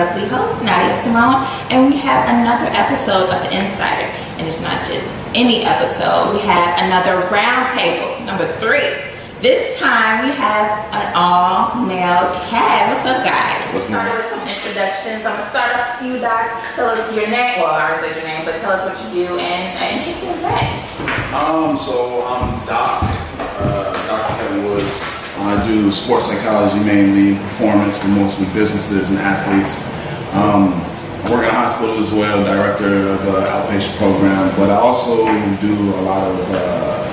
lovely host, Nadiasimone, and we have another episode of theNSider. And it's not just any episode, we have another Roundtable, number 3. This time we have an all-male cast. What's up, guys? We'll start with some introductions. I'm gonna start off with you, Doc. Tell us your name. Well, I already said your name, but tell us what you do and an interesting fact. So I'm Doc, Dr. Kevin Woods. I do sports psychology, mainly performance for mostly businesses and athletes. I work in a hospital as well, director of an outpatient program, but I also do a lot of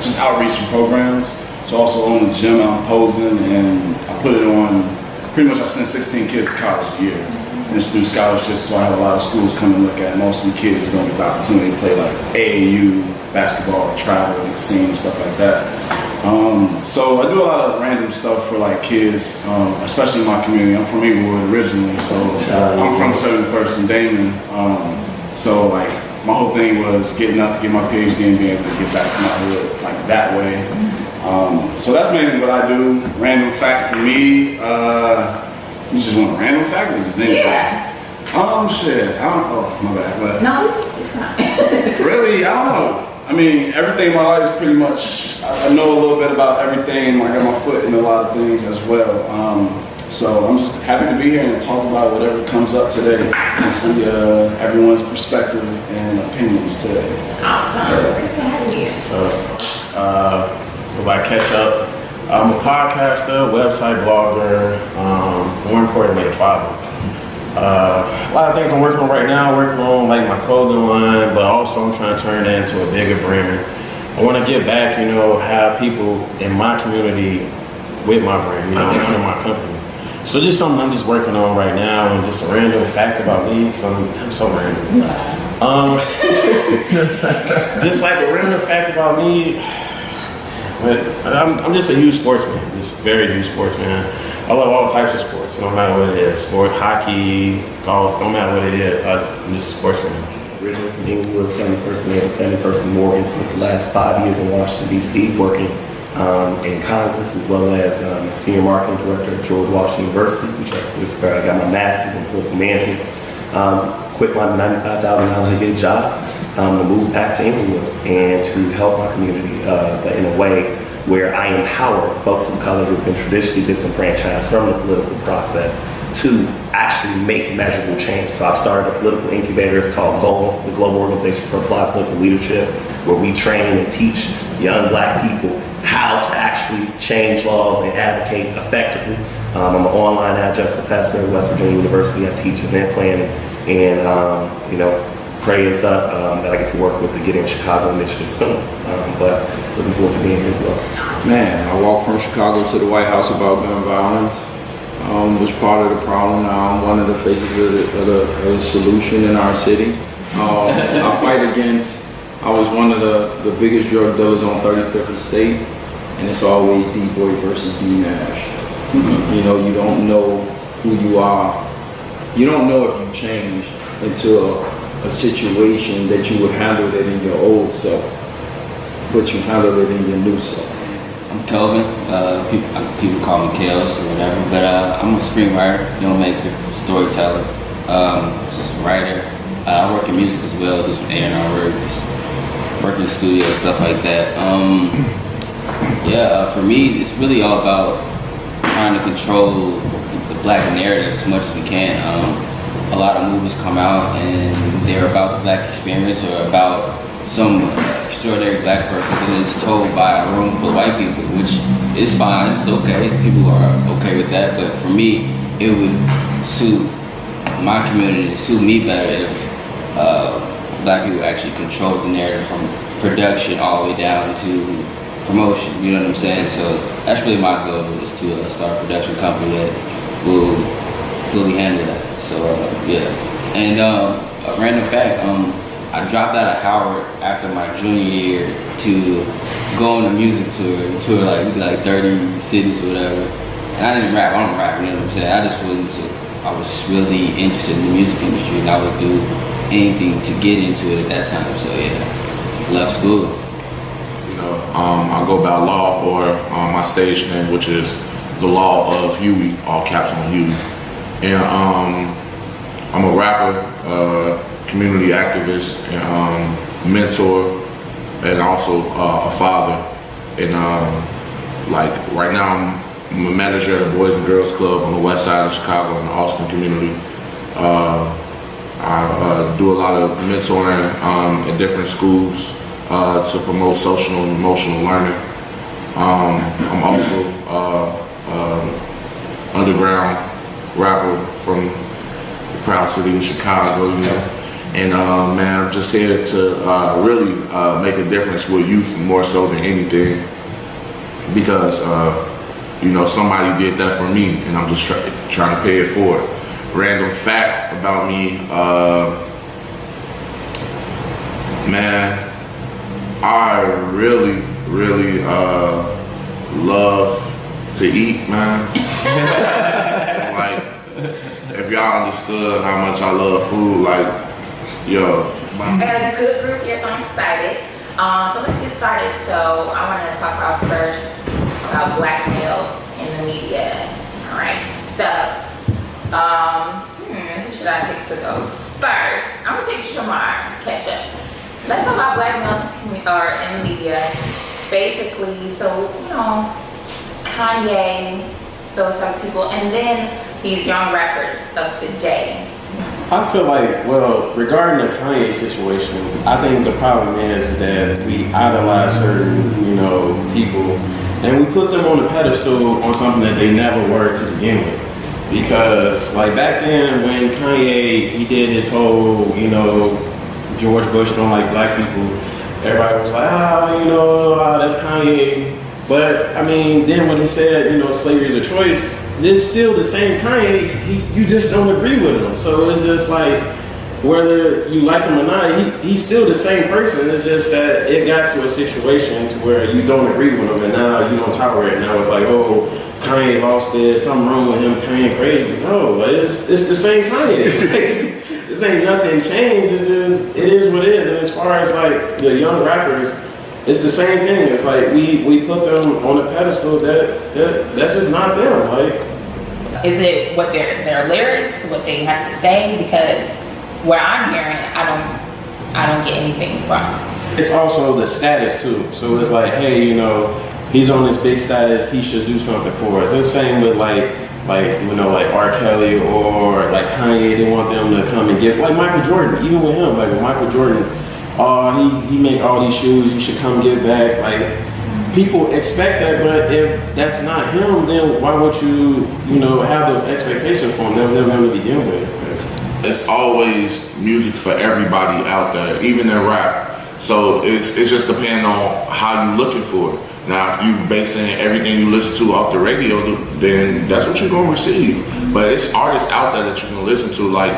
just outreach programs. So also own a gym I'm posing, and I put it on, pretty much I send 16 kids to college a year. And it's through scholarships, so I have a lot of schools come and look at. Mostly kids are going to get the opportunity to play like AAU, basketball, travel, and sing, stuff like that. So I do a lot of random stuff for like kids, especially in my community. I'm from Inglewood originally, so I'm from 71st and Damon. So like my whole thing was getting up, get my PhD and being able to get back to my hood like that way. So that's mainly what I do. Random fact for me, you just want a random fact or just anything? Yeah. Shit, I don't know, my bad. But no, it's not. really, I don't know. I mean, everything in my life is pretty much, I know a little bit about everything, and I got my foot in a lot of things as well. So I'm just happy to be here and talk about whatever comes up today and see everyone's perspective and opinions today. Awesome. Good to have you. So, if I catch up, I'm a podcaster, website blogger, more importantly, a father. A lot of things I'm working on right now, working on like my clothing line, but also I'm trying to turn that into a bigger brand. I want to get back, have people in my community with my brand, under my company. So just something I'm just working on right now, and just a random fact about me, because I'm so random. Just like a random fact about me, but I'm just a huge sportsman, just very huge sportsman. I love all types of sports, no matter what it is. Sport, hockey, golf, don't matter what it is. I'm just a sportsman. Originally from Inglewood, 71st Maine, 71st and Morgan. Spent the last 5 years in Washington, D.C., working in Congress, as well as senior marketing director at George Washington University, which is where I got my master's in political management. Quit my $95,000 a year job to move back to Inglewood and to help my community, but in a way where I empower folks of color who've been traditionally disenfranchised from the political process to actually make measurable change. So I've started a political incubator. It's called GOAL, the Global Organization for Applied Political Leadership, where we train and teach young black people how to actually change laws and advocate effectively. I'm an online adjunct professor at West Virginia University. I teach event planning, and pray is up that I get to work with the Get in Chicago initiative soon. But looking forward to being here as well. Man, I walked from Chicago to the White House about gun violence. Was part of the problem. Now I'm one of the faces of the solution in our city. I fight against. I was one of the biggest drug dealers on 35th Estate, and it's always D-Boy versus D-Nash. You don't know who you are. You don't know if you change into a situation that you would handle it in your old self, but you handle it in your new self. I'm Kelvin. People call me Kels or whatever, but I'm a screenwriter, filmmaker, storyteller, writer. I work in music as well, do some A&R work, just work in the studio, stuff like that. For me, it's really all about trying to control the black narrative as much as we can. A lot of movies come out and they're about the black experience or about some extraordinary black person, and it's told by a room full of white people, which is fine, it's okay, people are okay with that, but for me, it would suit my community, suit me better if black people actually control the narrative from production all the way down to promotion, you know what I'm saying? So that's really my goal, is to start a production company that will fully handle that. So and a random fact, I dropped out of Howard after my junior year to go on a music tour like 30 cities or whatever. And I didn't rap, I don't rap, you know what I'm saying? I was just really interested in the music industry, and I would do anything to get into it at that time. So left school. I go by law, or my stage name, which is the Law of Huey, all caps on Huey. And I'm a rapper, community activist, and mentor, and also a father. And like right now, I'm a manager at a Boys and Girls Club on the west side of Chicago in the Austin community. I do a lot of mentoring at different schools to promote social and emotional learning. I'm also underground rapper from the proud city of Chicago, you know. And man, I'm just here to really make a difference with youth more so than anything, because you know, somebody did that for me, and I'm just trying to pay it forward. Random fact about me, man, I really love to eat, man. Like, if y'all understood how much I love food, like, yo. I got a good group here, so I'm excited. So let's get started. So I want to talk about first about black males in the media. All right. So, who should I pick to go first? I'm gonna pick Shamar Ketchup. Let's talk about black males in the media. Basically, so you know, Kanye, those type of people, and then these young rappers of today. I feel like, well, regarding the Kanye situation, I think the problem is that we idolize certain, you know, people, and we put them on a pedestal on something that they never were to begin with. Because, like, back then when Kanye, he did his whole, you know, George Bush don't like black people, everybody was like, you know, that's Kanye. But, I mean, then when he said, you know, slavery is a choice, it's still the same Kanye, you just don't agree with him. So it's just like, whether you like him or not, he's still the same person. It's just that it got to a situation to where you don't agree with him, and now you don't tolerate it. Now it's like, oh, Kanye lost it, something wrong with him, Kanye crazy. No, it's the same Kanye. This ain't nothing changed. It's just, it is what it is. And as far as like the young rappers, it's the same thing. It's like we put them on a pedestal that's just not them. Like, is it what their lyrics, what they have to say? Because where I'm hearing, I don't get anything from. It's also the status too. So it's like, hey, you know, he's on this big status, he should do something for us. It's the same with like you know, like R. Kelly or like Kanye. They want them to come and give, like Michael Jordan. Even with him, like with Michael Jordan, he make all these shoes, he should come give back. Like, people expect that, but if that's not him, then why would you know, have those expectations for him? They're never going to begin with. It's always music for everybody out there, even in rap. So it's just depending on how you're looking for it. Now, if you basing everything you listen to off the radio, then that's what you're gonna receive. But it's artists out there that you can listen to, like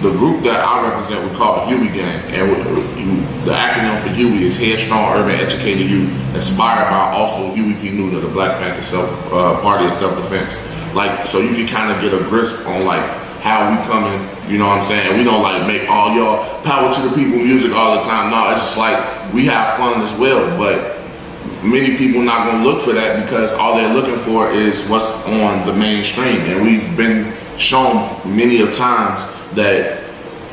the group that I represent, we call the Huey Gang, and the acronym for Huey is Headstrong Urban Educated Youth, inspired by also Huey P. Newton of the Black Panther Party of Self-Defense. Like, so you can kind of get a grasp on like how we coming, you know what I'm saying? We don't like make all y'all power to the people music all the time. No, it's just like we have fun as well, but many people not gonna look for that because all they're looking for is what's on the mainstream. And we've been shown many of times that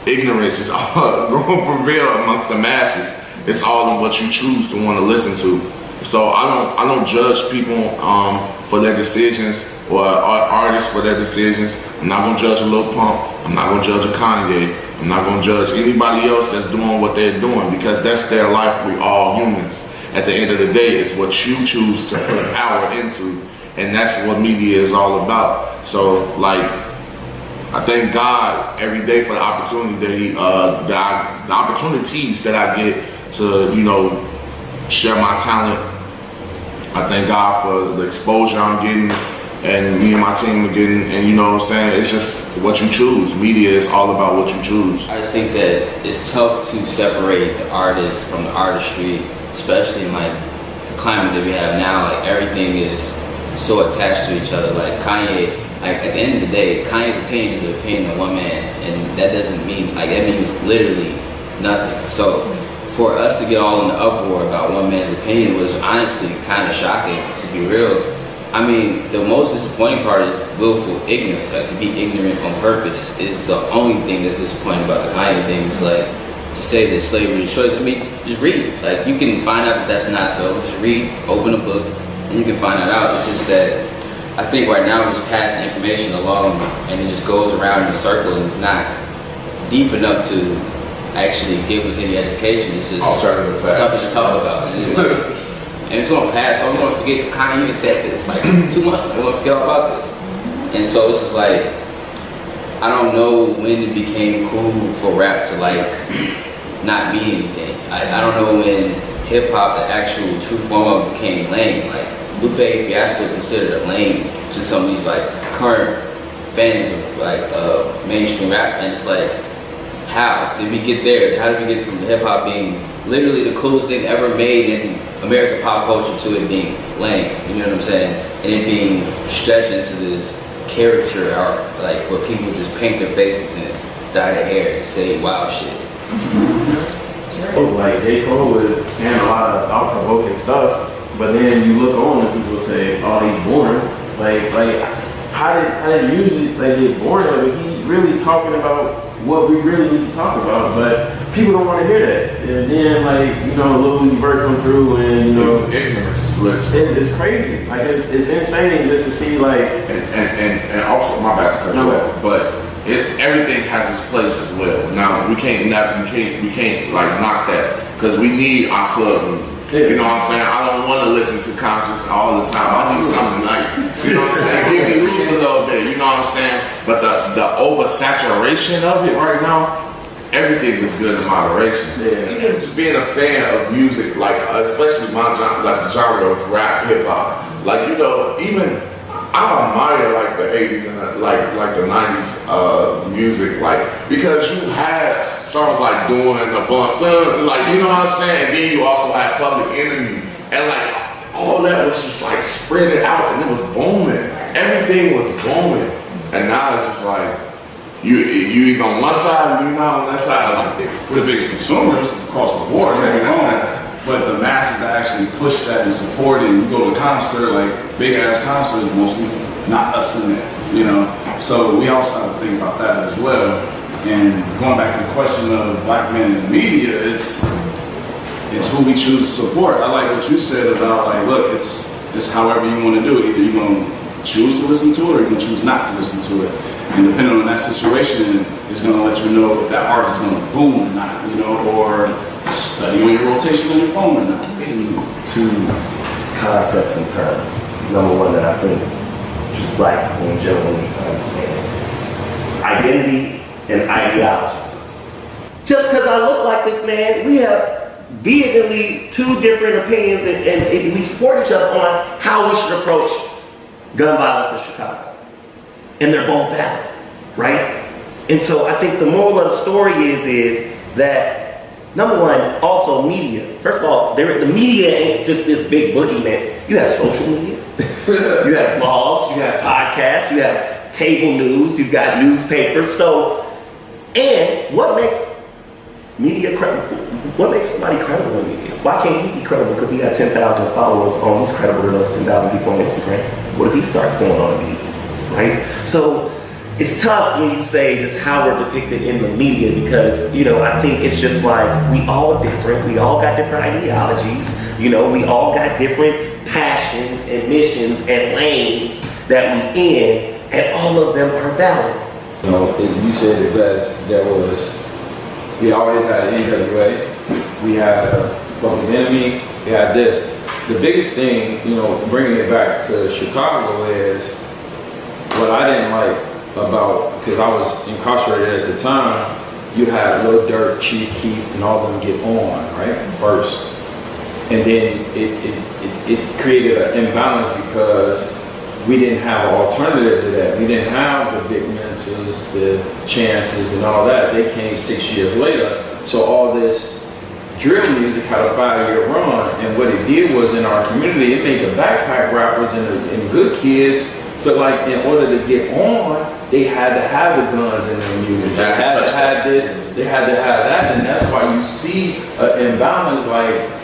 ignorance is all gonna prevail amongst the masses. It's all in what you choose to want to listen to. So I don't judge people for their decisions or artists for their decisions. I'm not gonna judge a Lil Pump. I'm not gonna judge a Kanye. I'm not gonna judge anybody else that's doing what they're doing because that's their life. We all humans. At the end of the day, it's what you choose to put power into, and that's what media is all about. So, like, I thank God every day for the opportunity that the opportunities that I get to, you know, share my talent. I thank God for the exposure I'm getting, and me and my team are getting, and you know what I'm saying? It's just what you choose. Media is all about what you choose. I just think that it's tough to separate the artist from the artistry, especially in like the climate that we have now. Like, everything is so attached to each other. Like Kanye, like at the end of the day, Kanye's opinion is the opinion of one man, and that doesn't mean, like, that means literally nothing. So for us to get all in the uproar about one man's opinion was honestly kind of shocking, to be real. I mean, the most disappointing part is willful ignorance. Like, to be ignorant on purpose is the only thing that's disappointing about the Kanye thing. It's like, to say that slavery is choice, I mean, just read it. Like, you can find out that that's not so. Just read, open a book, and you can find that out. It's just that I think right now we're just passing information along, and it just goes around in a circle, and it's not deep enough to actually give us any education. It's just Alternative facts. something to talk about. And it's like, and it's gonna pass, so we're gonna forget Kanye even said this. Like 2 months ago, we're gonna forget all about this. And so it's just like, I don't know when it became cool for rap to like not be anything. I don't know when hip hop, the actual true form of it, became lame. Like Lupe Fiasco is considered a lame to some of these like current fans of like mainstream rap, and it's like, how did we get there? How did we get from hip hop being literally the coolest thing ever made in American pop culture to it being lame? You know what I'm saying? And it being stretched into this caricature art, like where people just paint their faces and dye their hair and say wild shit. Like J. Cole was saying a lot of thought-provoking stuff, but then you look on and people say, "Oh, he's boring." Like how did music like get boring? Like he really talking about what we really need to talk about, but people don't want to hear that. And then like, you know, Lil Uzi Vert come through and, you know, Ignorance is bliss. it's crazy. Like it's insane just to see like, And also, my bad to cut you off, but everything has its place as well. Now we can't like knock that, because we need our club music. You know what I'm saying? I don't want to listen to Conscious all the time. I need something like, you know what I'm saying, give me loose a little bit, you know what I'm saying? But the oversaturation of it right now, everything is good in moderation. Yeah. Even just being a fan of music, like especially my genre, like the genre of rap, hip hop, like, you know, even I admire like the 80s and like the 90s music, like, because you had songs like Doing the Bump, like, you know what I'm saying? And then you also had Public Enemy, and like all that was just like spread it out, and it was booming. Everything was booming, and now it's just like you either on one side or you're not on that side. Like, We're the biggest consumers across the board, don't get me wrong. But the masses that actually push that and support it, and you go to a concert, like big ass concerts, mostly not us in there, you know. So we also have to think about that as well. And going back to the question of black men in the media, it's who we choose to support. I like what you said about like, look, it's however you want to do it. Either you're gonna choose to listen to it or you're gonna choose not to listen to it. And depending on that situation, it's gonna let you know if that artist is gonna boom or not, you know, or study on your rotation on your phone or not. Two concepts and terms. Number one that I think just black people in general need to understand: identity and ideology. Just because I look like this man, we have vehemently two different opinions, and we support each other on how we should approach gun violence in Chicago. And they're both valid, right? And so I think the moral of the story is that, number one, also media. First of all, the media ain't just this big boogeyman. You have social media, you have blogs, you have podcasts, you have cable news, you've got newspapers. So, and what makes media credible? What makes somebody credible in media? Why can't he be credible because he got 10,000 followers on he's credible to those 10,000 people on Instagram? What if he starts going on the media, right? So it's tough when you say just how we're depicted in the media, because, you know, I think it's just like we all different. We all got different ideologies. You know, we all got different passions and missions and lanes that we in, and all of them are valid. You know, you said it best. We always had NWA, we had Public Enemy, we had this. The biggest thing, you know, bringing it back to Chicago is what I didn't like about, because I was incarcerated at the time, you had Lil Durk, Chief Keef, and all them get on, right, first. And then it created an imbalance because we didn't have an alternative to that. We didn't have the Vic Menses, the Chances, and all that. They came 6 years later. So all this drill music had a 5-year run, and what it did was in our community, it made the backpack rappers and good kids feel like in order to get on, they had to have the guns in their music. They had to have this, they had to have that, and that's why you see an imbalance like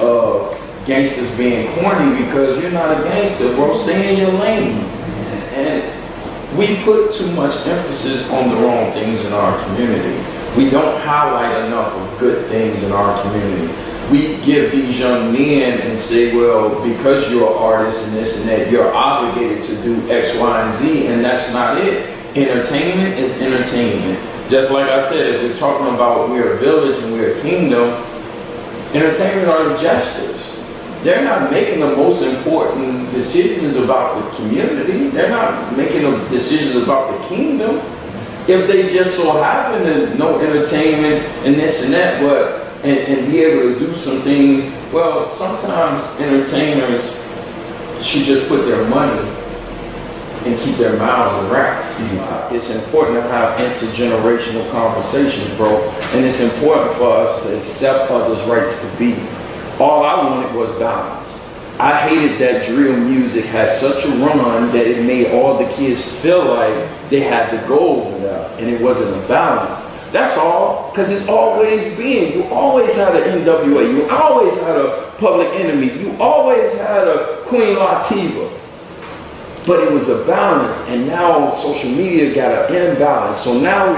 gangsters being corny because you're not a gangster, bro. Stay in your lane. And we put too much emphasis on the wrong things in our community. We don't highlight enough of good things in our community. We give these young men and say, well, because you're an artist and this and that, you're obligated to do X, Y, and Z, and that's not it. Entertainment is entertainment. Just like I said, if we're talking about we're a village and we're a kingdom, entertainment are the jesters. They're not making the most important decisions about the community. They're not making the decisions about the kingdom. If they just so happen to know entertainment and this and that, but and be able to do some things, well, sometimes entertainers should just put their money and keep their mouths wrapped. It's important to have intergenerational conversations, bro. And it's important for us to accept others' rights to be. All I wanted was balance. I hated that drill music had such a run that it made all the kids feel like they had to go over there, and it wasn't a balance. That's all, because it's always been. You always had an NWA. You always had a Public Enemy. You always had a Queen Latifah. But it was a balance, and now social media got an imbalance. So now I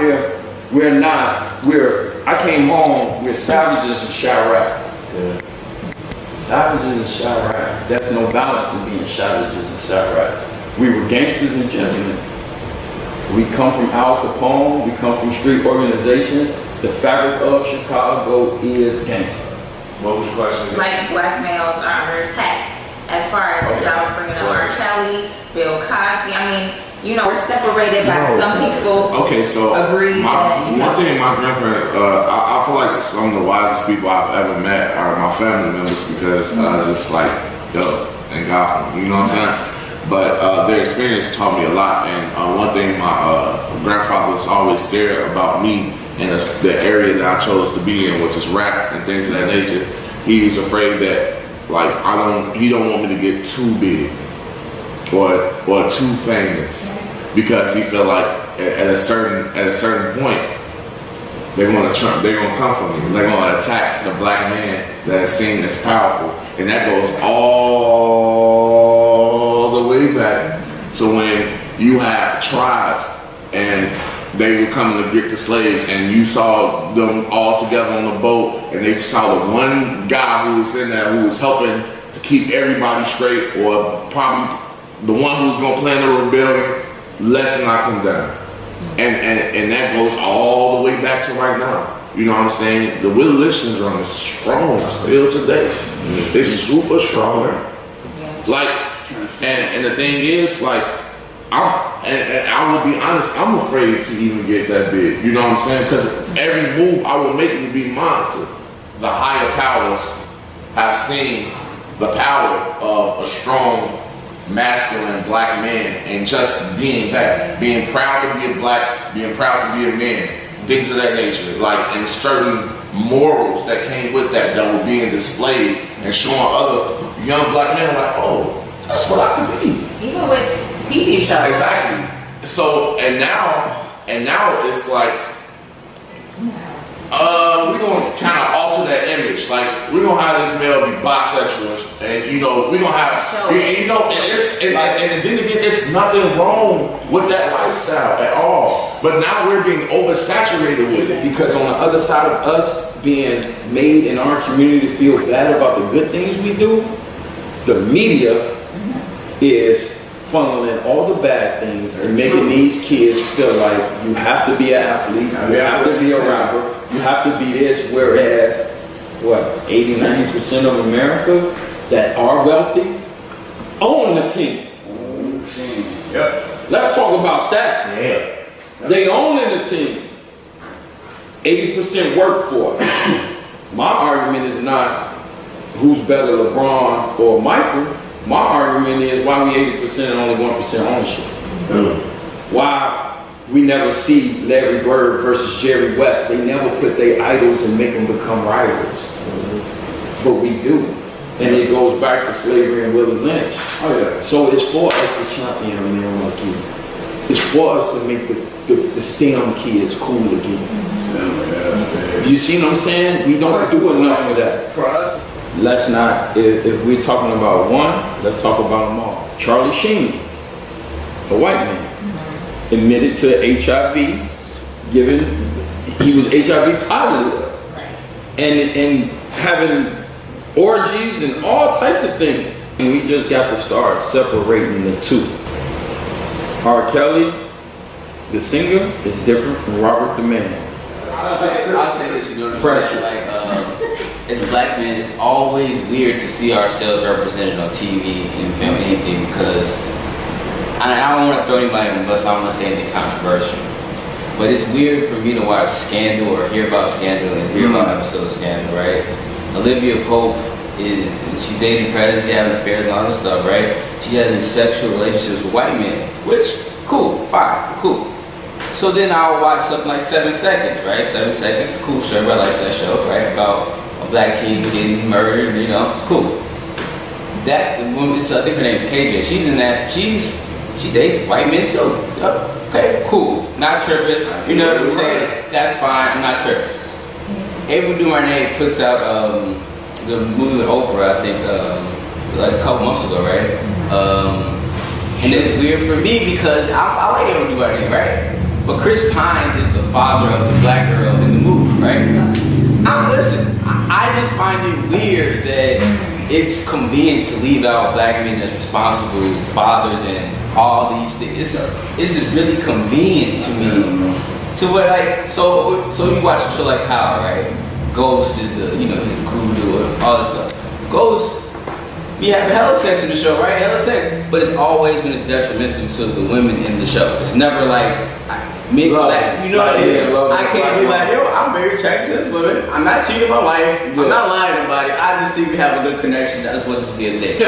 came home, we're savages and Chirac. Yeah. Savages and Chirac. There's no balance in being savages and Chirac. We were gangsters and gentlemen. We come from Al Capone, we come from street organizations. The fabric of Chicago is gangster. What was your question? Like black males are under attack. As far as I was bringing up R. Kelly, Bill Cosby, I mean, you know, we're separated by some people. Okay, so agree that, you know, one thing my grandparents, I feel like some of the wisest people I've ever met are my family members because just like, yo, thank God for them, you know what I'm saying? But their experience taught me a lot, and one thing my grandfather was always scared about me and the area that I chose to be in, which is rap and things of that nature. He was afraid that he don't want me to get too big or too famous because he felt like at a certain point they're gonna come for me. They're gonna attack the black man that is seen as powerful, and that goes all the way back to when you had tribes and they were coming to get the slaves, and you saw them all together on the boat, and they saw the one guy who was in there who was helping to keep everybody straight, or probably the one who was going to plan the rebellion, let's knock him down. And that goes all the way back to right now. You know what I'm saying? The Willie Lynch syndrome is strong still today. It's super strong. Like, and the thing is, like, I will be honest, I'm afraid to even get that big. You know what I'm saying? Because every move I will make will be monitored. The higher powers have seen the power of a strong, masculine black man, and just being that, being proud to be a black, being proud to be a man, things of that nature, like, and certain morals that came with that were being displayed and showing other young black men like, oh, that's what I can be. even with TV shows. Exactly. So and now it's like we're gonna kind of alter that image. Like we're gonna have this male be bisexual, and you know we're gonna have and then again, it's nothing wrong with that lifestyle at all. But now we're being oversaturated with it because on the other side of us being made in our community to feel bad about the good things we do, the media is funneling all the bad things and making these kids feel like you have to be an athlete, you have to be a rapper, you have to be this, whereas, 80-90% of America that are wealthy own the team. Yep. Let's talk about that. Yeah. They own the team. 80% workforce. My argument is not who's better, LeBron or Michael. My argument is why we 80% and only 1% ownership. Why we never see Larry Bird versus Jerry West. They never put their idols and make them become rivals. But we do. And it goes back to slavery and Willie Lynch. Oh yeah. So it's for us to champion a man like you. It's for us to make the STEM kids cool again. You see what I'm saying? We don't do enough of that. For us, let's not, if we're talking about one, let's talk about them all. Charlie Sheen, a white man, admitted to HIV, he was HIV positive, and having orgies and all types of things. And we just got to start separating the two. R. Kelly, the singer, is different from Robert the man. I'll say this, you know what I'm saying? Like, as a black man, it's always weird to see ourselves represented on TV and film, anything, because I don't want to throw anybody on the bus, I don't want to say anything controversial. But it's weird for me to watch Scandal or hear about Scandal and hear about episodes of Scandal, right? Olivia Pope she's dating predators, she's having affairs and all this stuff, right? She has these sexual relationships with white men, which, cool, fine, cool. So then I'll watch something like 7 Seconds, right? 7 Seconds, cool, sure, everybody likes that show, right? About a black teen getting murdered, you know, cool. That woman, I think her name's KJ, she's in that, she dates white men too. Okay, cool, not tripping, you know what I'm saying? That's fine, I'm not tripping. Ava DuVernay puts out the movie with Oprah, I think, like a couple months ago, right? And it's weird for me because I like Ava DuVernay, right? But Chris Pine is the father of the black girl in the movie, right? Listen, I just find it weird that it's convenient to leave out black men as responsible fathers and all these things. This is really convenient to me. So what, like, so you watch a show like Power, right? Ghost is he's a cool dude, all this stuff. Ghost, we have hella sex in the show, right? Hella sex, but it's always when it's detrimental to the women in the show. It's never like me, black, you know what I mean? I can't be like, yo, I'm very attracted to this woman. I'm not cheating my wife. I'm not lying to anybody. I just think we have a good connection. I just want this to be a thing. I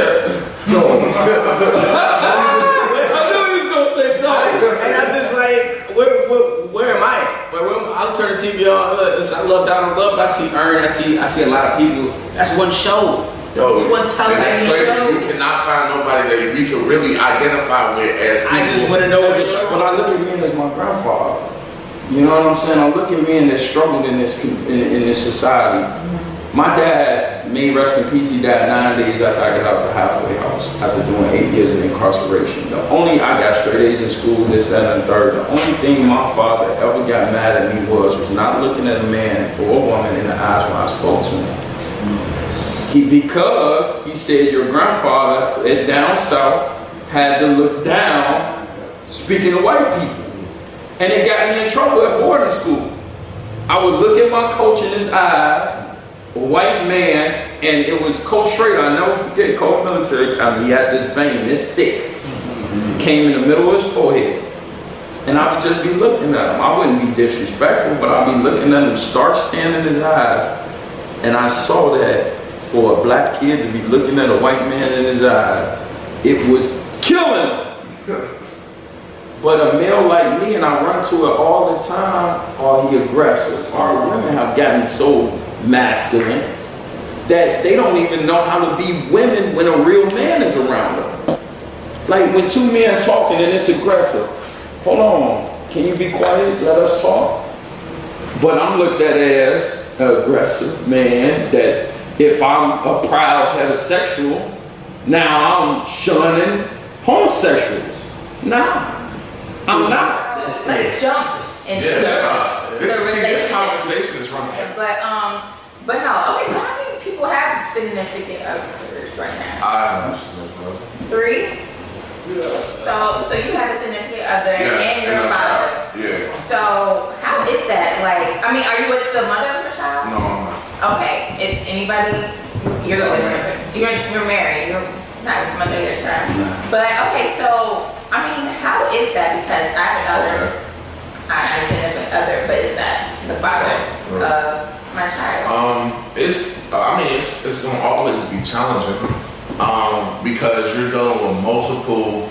knew he was gonna say something. And I'm just like, where am I? I'll turn the TV on. Look, I love Donald Love. I see Earn. I see a lot of people. That's one show. It's one television show. You cannot find nobody that we can really identify with as people. I just want to know what the show. But I look at men as my grandfather. You know what I'm saying? I look at men that struggled in this society. My dad, may rest in peace, he died 9 days after I got out of the halfway house after doing 8 years of incarceration. I got straight A's in school, this, that, and the third. The only thing my father ever got mad at me was not looking at a man or a woman in the eyes when I spoke to him. Because he said your grandfather down south had to look down speaking to white people. And it got me in trouble at boarding school. I would look at my coach in his eyes, a white man, and it was Coach Schrader. I'll never forget, Coach Military Academy. He had this vein, this thick, came in the middle of his forehead. And I would just be looking at him. I wouldn't be disrespectful, but I'd be looking at him, start staring in his eyes. And I saw that for a black kid to be looking at a white man in his eyes, it was killing him. But a male like me, and I run to it all the time, are he aggressive? Our women have gotten so masculine that they don't even know how to be women when a real man is around them. Like when two men talking and it's aggressive. Hold on, can you be quiet? Let us talk. But I'm looked at as an aggressive man that if I'm a proud heterosexual, now I'm shunning homosexuals. Nah, I'm not. Let's jump into This conversation is running. But no. Okay, so how many people have significant others right now? 3. So you have a significant other and your father. Yeah. So how is that? Like, I mean, are you with the mother of your child? No, I'm not. Okay. If anybody, you're married. You're not with the mother of your child. No. But okay, so I mean, how is that? Because I have another. I have a significant other, but is that the father of my child? It's gonna always be challenging. Because you're dealing with multiple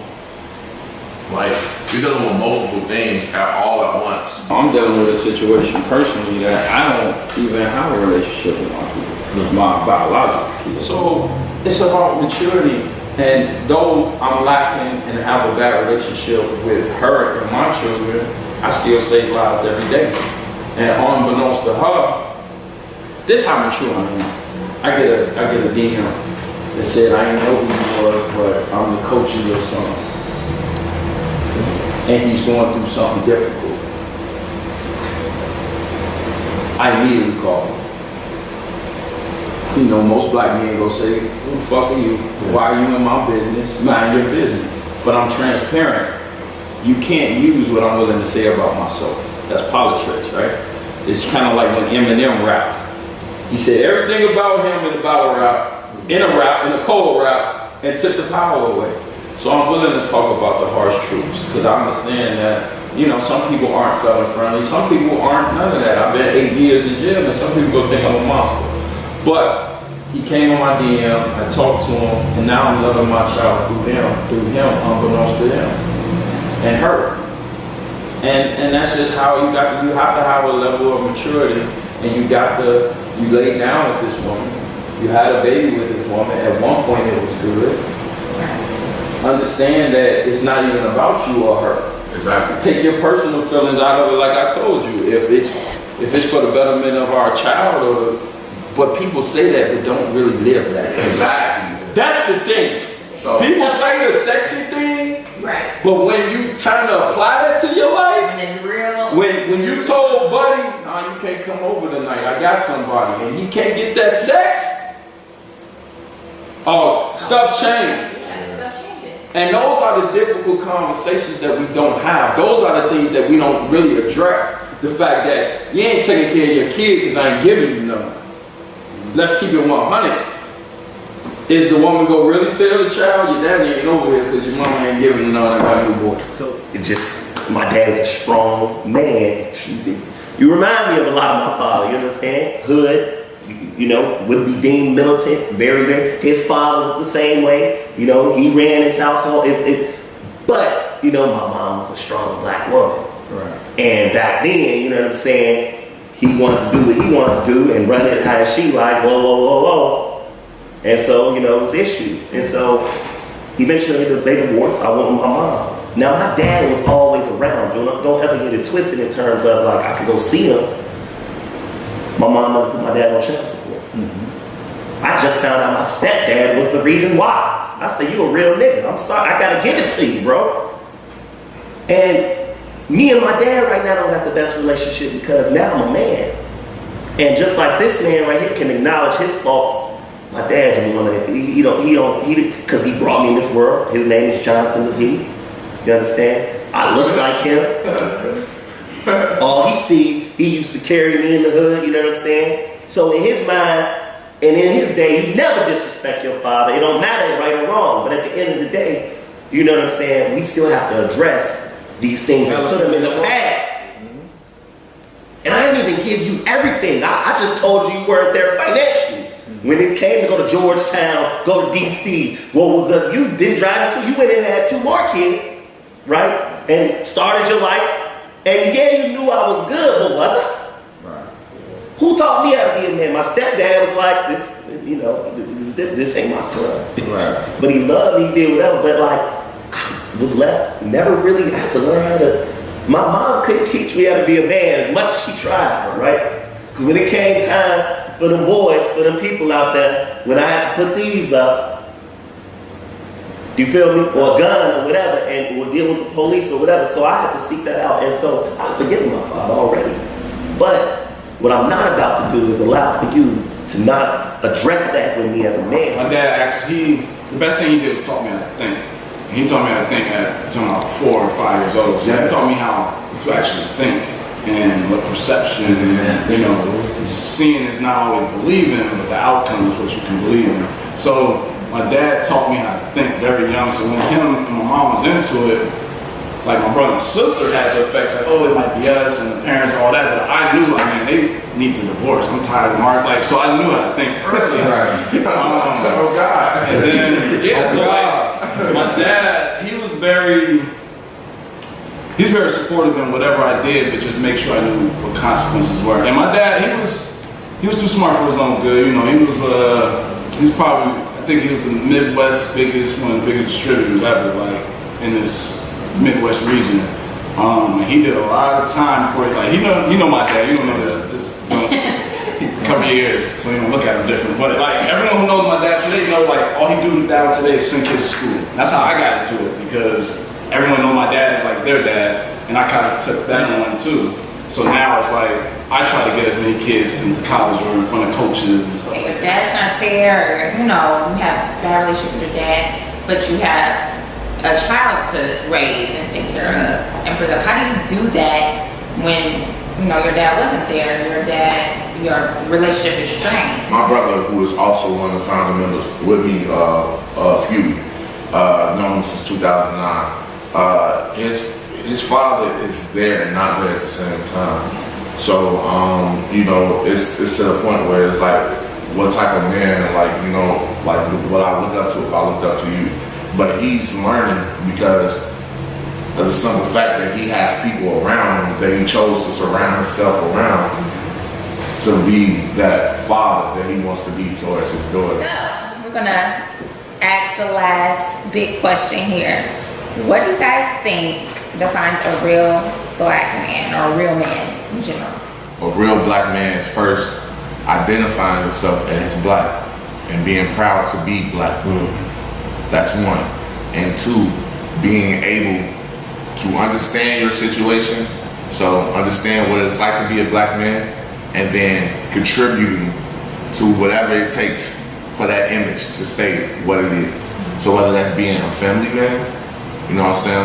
things all at once. I'm dealing with a situation personally that I don't even have a relationship with my kids, my biological kids. So it's about maturity. And though I'm lacking and have a bad relationship with her and my children, I still save lives every day. And unbeknownst to her, this is how mature I am. I get a DM that said, I ain't know who you were, but I'm the coach of your son. And he's going through something difficult. I immediately called him. You know, most black men go say, who the fuck are you? Why are you in my business? Mind your business. But I'm transparent. You can't use what I'm willing to say about myself. That's politics, right? It's kind of like when Eminem rapped. He said everything about him in the battle rap, in a cold rap, and took the power away. So I'm willing to talk about the harsh truths, because I understand that, you know, some people aren't felon friendly, some people aren't none of that. I've been 8 years in jail, and some people go think I'm a monster. But he came on my DM, I talked to him, and now I'm loving my child through him, unbeknownst to them, and her. And that's just how you have to have a level of maturity, and you laid down with this woman, you had a baby with this woman. At one point it was good. Understand that it's not even about you or her. Exactly. Take your personal feelings out of it, like I told you. If it's for the betterment of our child, but people say that they don't really live that. Exactly. That's the thing. So, people say the sexy thing, Right. but when you trying to apply that to your life, And it's real. when you told Buddy, you can't come over tonight, I got somebody, and he can't get that sex, stuff changed. Yeah, stuff changes. And those are the difficult conversations that we don't have. Those are the things that we don't really address. The fact that you ain't taking care of your kids because I ain't giving you nothing. Let's keep it 100. Is the woman go really tell the child, your daddy ain't over here because your mama ain't giving you nothing, I got a new boy? So my dad is a strong man. You remind me of a lot of my father, you understand? Hood, you know, would be deemed militant, very, very. His father was the same way. You know, he ran his household. But, you know, my mom was a strong black woman. Right. And back then, you know what I'm saying, he wanted to do what he wanted to do and run it how she like, whoa, whoa, whoa, whoa. And so, you know, it was issues. And so, eventually they divorced. I went with my mom. Now, my dad was always around. Don't ever get it twisted in terms of, like, I could go see him. My mom never put my dad on child support. Mm-hmm. I just found out my stepdad was the reason why. I said, you a real nigga. I'm sorry. I got to give it to you, bro. And me and my dad right now don't have the best relationship because now I'm a man. And just like this man right here can acknowledge his faults, my dad didn't want to, because he brought me in this world. His name is Jonathan McGee. You understand? I look like him. All he see, he used to carry me in the hood, you know what I'm saying? So in his mind, and in his day, you never disrespect your father. It don't matter right or wrong, but at the end of the day, you know what I'm saying? We still have to address these things and put them in the past. And I didn't even give you everything. I just told you weren't there financially. When it came to go to Georgetown, go to DC, well, you didn't drive until you went and had 2 more kids, right? And started your life. And yeah, you knew I was good, but was I? Right. Who taught me how to be a man? My stepdad was like, this ain't my son. Right. But he loved me, he did whatever. But like, I was left, never really had to learn how to. My mom couldn't teach me how to be a man as much as she tried, right? Because when it came time for them boys, for them people out there, when I had to put these up, you feel me? Or a gun or whatever, and or deal with the police or whatever. So I had to seek that out. And so I've forgiven my father already. But what I'm not about to do is allow for you to not address that with me as a man. My dad actually, the best thing he did was taught me how to think. He taught me how to think at 4 or 5 years old. So he taught me how to actually think and what perception and, you know, seeing is not always believing, but the outcome is what you can believe in. So my dad taught me how to think very young. So when him and my mom was into it, like my brother and sister had the effects like, oh, it might be us and the parents and all that. But I knew, they need to divorce. I'm tired of Mark. Like, so I knew how to think early. oh God. And then, yeah, so like, my dad, he was very supportive in whatever I did, but just make sure I knew what consequences were. And my dad, he was too smart for his own good. You know, he's probably, I think he was the Midwest one of the biggest distributors ever, like in this Midwest region. And he did a lot of time before he, like, he know my dad, you don't know this, just don't couple years, so you don't look at him different. But like everyone who knows my dad today know like all he do now today is send kids to school. That's how I got into it because everyone know my dad is like their dad, and I kind of took that on too. So now it's like I try to get as many kids into college or in front of coaches and stuff. Your dad's not there, or you have a bad relationship with your dad, but you have a child to raise and take care of and bring up. How do you do that when your dad wasn't there? Your relationship is strained. My brother, who is also one of the founding members with me, Huey, known him since 2009. His father is there and not there at the same time. So it's to the point where it's like, what type of man, like what I look up to if I looked up to you. But he's learning because of the simple fact that he has people around him that he chose to surround himself around to be that father that he wants to be towards his daughter. So we're gonna ask the last big question here. What do you guys think defines a real black man or a real man in general? A real black man is first identifying himself as black and being proud to be black. That's one. And two, being able to understand your situation, so understand what it's like to be a black man, and then contributing to whatever it takes for that image to stay what it is. So whether that's being a family man,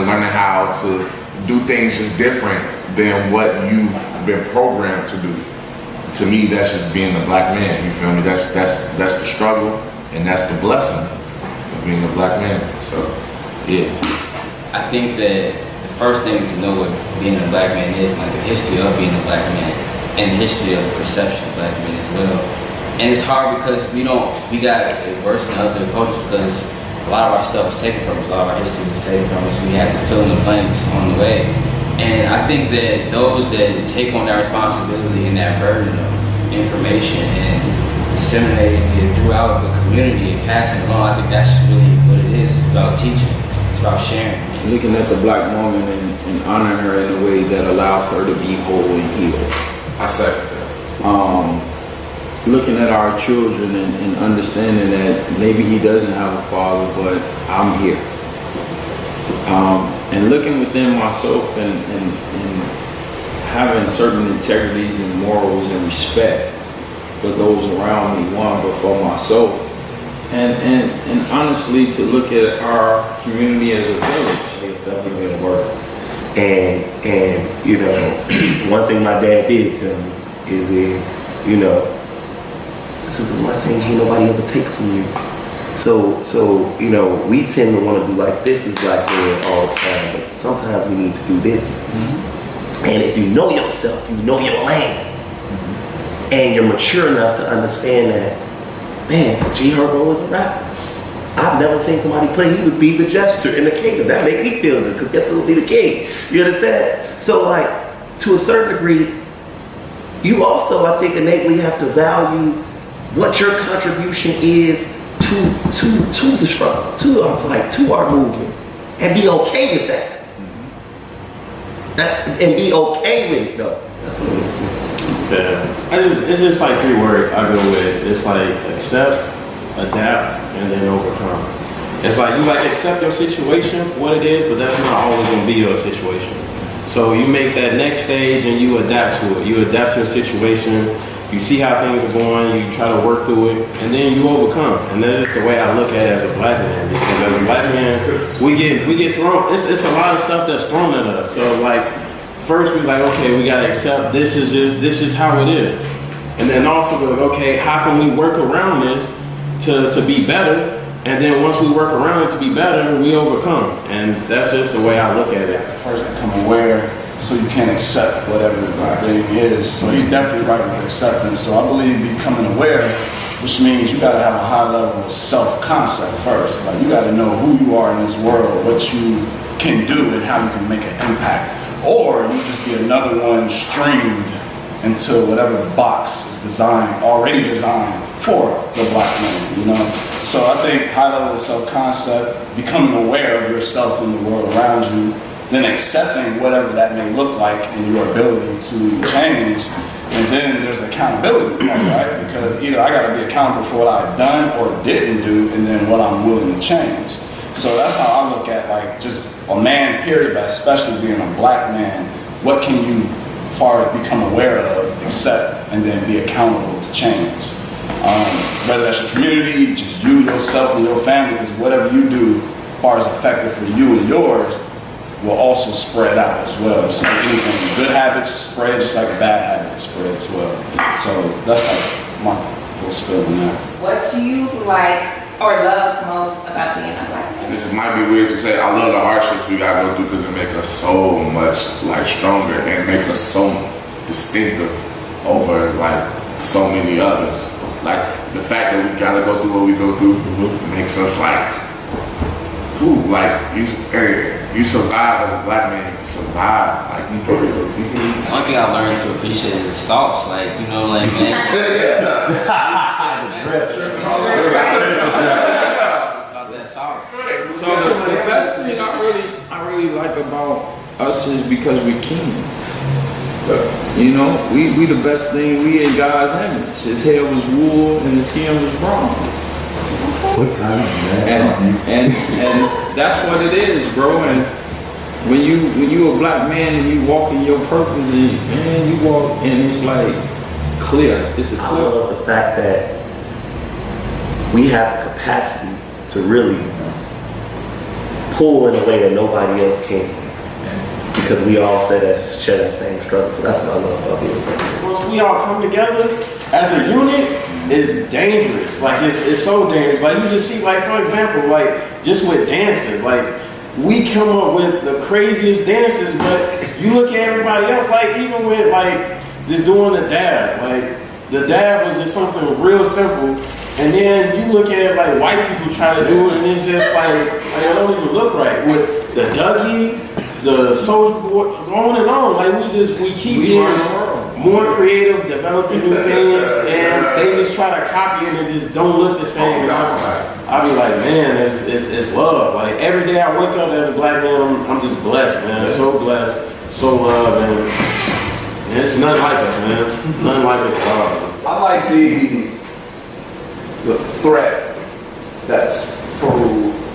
learning how to do things just different than what you've been programmed to do. To me, that's just being a black man, you feel me? That's the struggle, and that's the blessing of being a black man. So, yeah. I think that the first thing is to know what being a black man is, like the history of being a black man, and the history of the perception of black men as well. And it's hard because we got it worse than other cultures because a lot of our stuff was taken from us, a lot of our history was taken from us. We had to fill in the blanks on the way. And I think that those that take on that responsibility and that burden of information and disseminating it throughout the community and passing it along, I think that's really what it is. It's about teaching. It's about sharing. Looking at the black woman and honoring her in a way that allows her to be whole and healed. I said Looking at our children and understanding that maybe he doesn't have a father, but I'm here. And looking within myself and having certain integrities and morals and respect for those around me, one, but for myself. And honestly, to look at our community as a village. It's something at work. And one thing my dad did tell me is this is the one thing ain't nobody ever take from you. So we tend to want to do like this as black men all the time, but sometimes we need to do this. Mm-hmm. And if you know yourself, you know your lane, and you're mature enough to understand that, man, G Herbo was a rapper. I've never seen somebody play. He would be the jester in the kingdom. That made me feel good, because guess who would be the king? You understand? So, like, to a certain degree, you also, I think, innately have to value what your contribution is to the struggle, to our movement, and be okay with that. And be okay with it, though. That's what it is. Yeah, it's just like 3 words I go with. It's like accept, adapt, and then overcome. It's like you accept your situation for what it is, but that's not always gonna be your situation. So you make that next stage and you adapt to it. You adapt your situation. You see how things are going. You try to work through it, and then you overcome. And that's just the way I look at it as a black man. Because as a black man, we get thrown. It's a lot of stuff that's thrown at us. So first we're like, okay, we gotta accept this is how it is. And then also we're like, okay, how can we work around this to be better? And then once we work around it to be better, we overcome. And that's just the way I look at it. First become aware so you can accept whatever the thing is. So he's definitely right with acceptance. So I believe becoming aware, which means you gotta have a high level of self-concept first. Like you gotta know who you are in this world, what you can do and how you can make an impact. Or you just be another one streamed into whatever box is already designed for the black man, So I think high level of self-concept, becoming aware of yourself and the world around you, then accepting whatever that may look like and your ability to change, And then there's the accountability part, right? Because either I gotta be accountable for what I've done or didn't do, and then what I'm willing to change. So that's how I look at like just a man, period, but especially being a black man, what can you, as far as become aware of, accept, and then be accountable to change? Whether that's your community, just you, yourself, and your family, because whatever you do, as far as effective for you and yours, will also spread out as well. It's like anything, good habits spread just like a bad habit can spread as well. So that's like my little spill on that. What do you like or love most about being a black man? This might be weird to say. I love the hardships we gotta go through because it make us so much like stronger and make us so distinctive over like so many others. Like the fact that we gotta go through what we go through makes us like, ooh, like you survive as a black man. You can survive. Like One thing I learned to appreciate is the sauce. Like, you know, like, man. That sauce. So the best thing I really like about us is because we're kings. You know, we the best thing. We in God's image. His hair was wool and his skin was bronze. What kind of man? And that's what it is, bro. And when you a black man and you walk in your purpose, and man, you walk and it's like clear. It's a I clear. love the fact that we have the capacity to really pull in a way that nobody else can. Because we all said that share that same struggle. So that's what I love about being black. Once we all come together as a unit, it's dangerous. Like it's so dangerous. Like you just see, like for example, like just with dances, like we come up with the craziest dances, but you look at everybody else, like even with like just doing the dab, like the dab was just something real simple, and then you look at like white people try to do it, and it's just like it don't even look right. With the Dougie, the social board, on and on. Like we keep being more creative, developing new things, and they just try to copy it and it just don't look the same. And I be like, man, it's love. Like every day I wake up as a black man, I'm just blessed, man. So blessed, so loved, and it's nothing like us, man. Nothing like us at all. I like the threat that's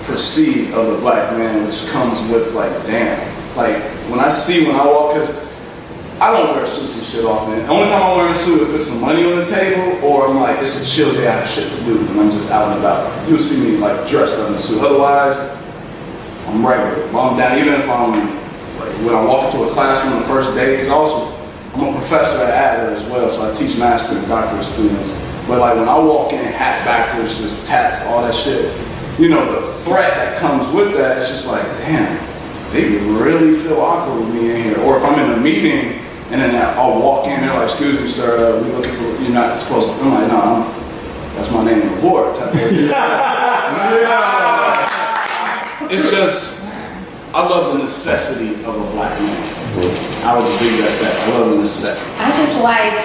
perceived of the black man, which comes with like, damn. Like when I walk, because I don't wear suits and shit off, man. The only time I wear a suit if it's some money on the table or I'm like, it's a chill day, I have shit to do, and I'm just out and about. You'll see me like dressed up in a suit. Otherwise, I'm regular. While I'm down, even if I'm like when I walk into a classroom the first day, because I'm a professor at Adler as well, so I teach master and doctorate students. But like when I walk in, hat backwards, just tats, all that shit, you know, the threat that comes with that, it's just like, damn, they really feel awkward with me in here. Or if I'm in a meeting and then I'll walk in, they're like, excuse me, sir, we looking for, you're not supposed to, I'm like, no, that's my name on the board. It's just, I love the necessity of a black man. I would just leave it at that. I love the necessity. I just like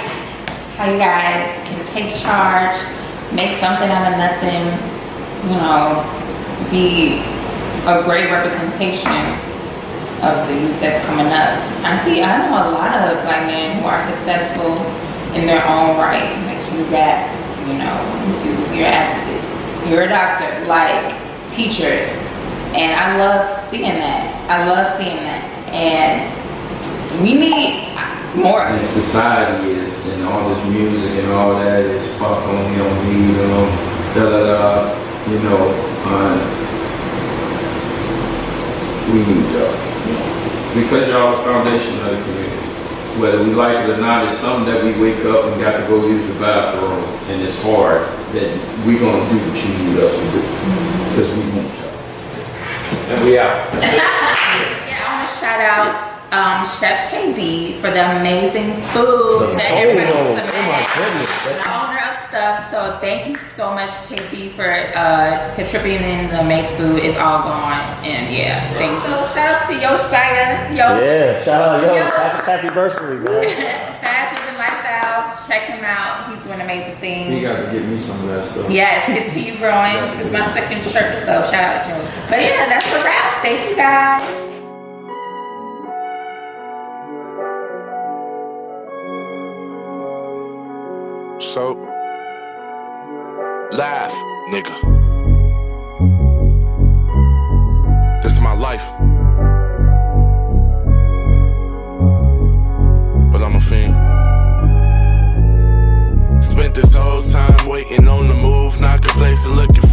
how you guys can take charge, make something out of nothing, you know, be a great representation of the youth that's coming up. I know a lot of black men who are successful in their own right. Like you rap, you know, you're an activist, you're a doctor, like teachers. And I love seeing that. And we need more. And society is, and all this music and all that is fuck on, you don't need them, you know, we need y'all. Because y'all the foundation of the community. Whether we like it or not, it's something that we wake up and got to go use the bathroom, and it's hard that we gonna do what you need us to do. Because we want y'all. And we out. Yeah, I want to shout out Chef KB for the amazing food that everybody submitted. Oh my goodness. The owner of stuff. So thank you so much, KB, for contributing to make food. It's all gone, and yeah, thank you. So shout out to Yosiah. Yeah, shout out, happy anniversary, man. Fast Living Lifestyle. Check him out. He's doing amazing things. You got to get me some of that stuff. Yes, continue growing. It's my second shirt, so shout out to you. But yeah, that's a wrap. Thank you guys. So, laugh, nigga. This is my life. But I'm a fiend. Spent this whole time waiting on the move, not complacent, looking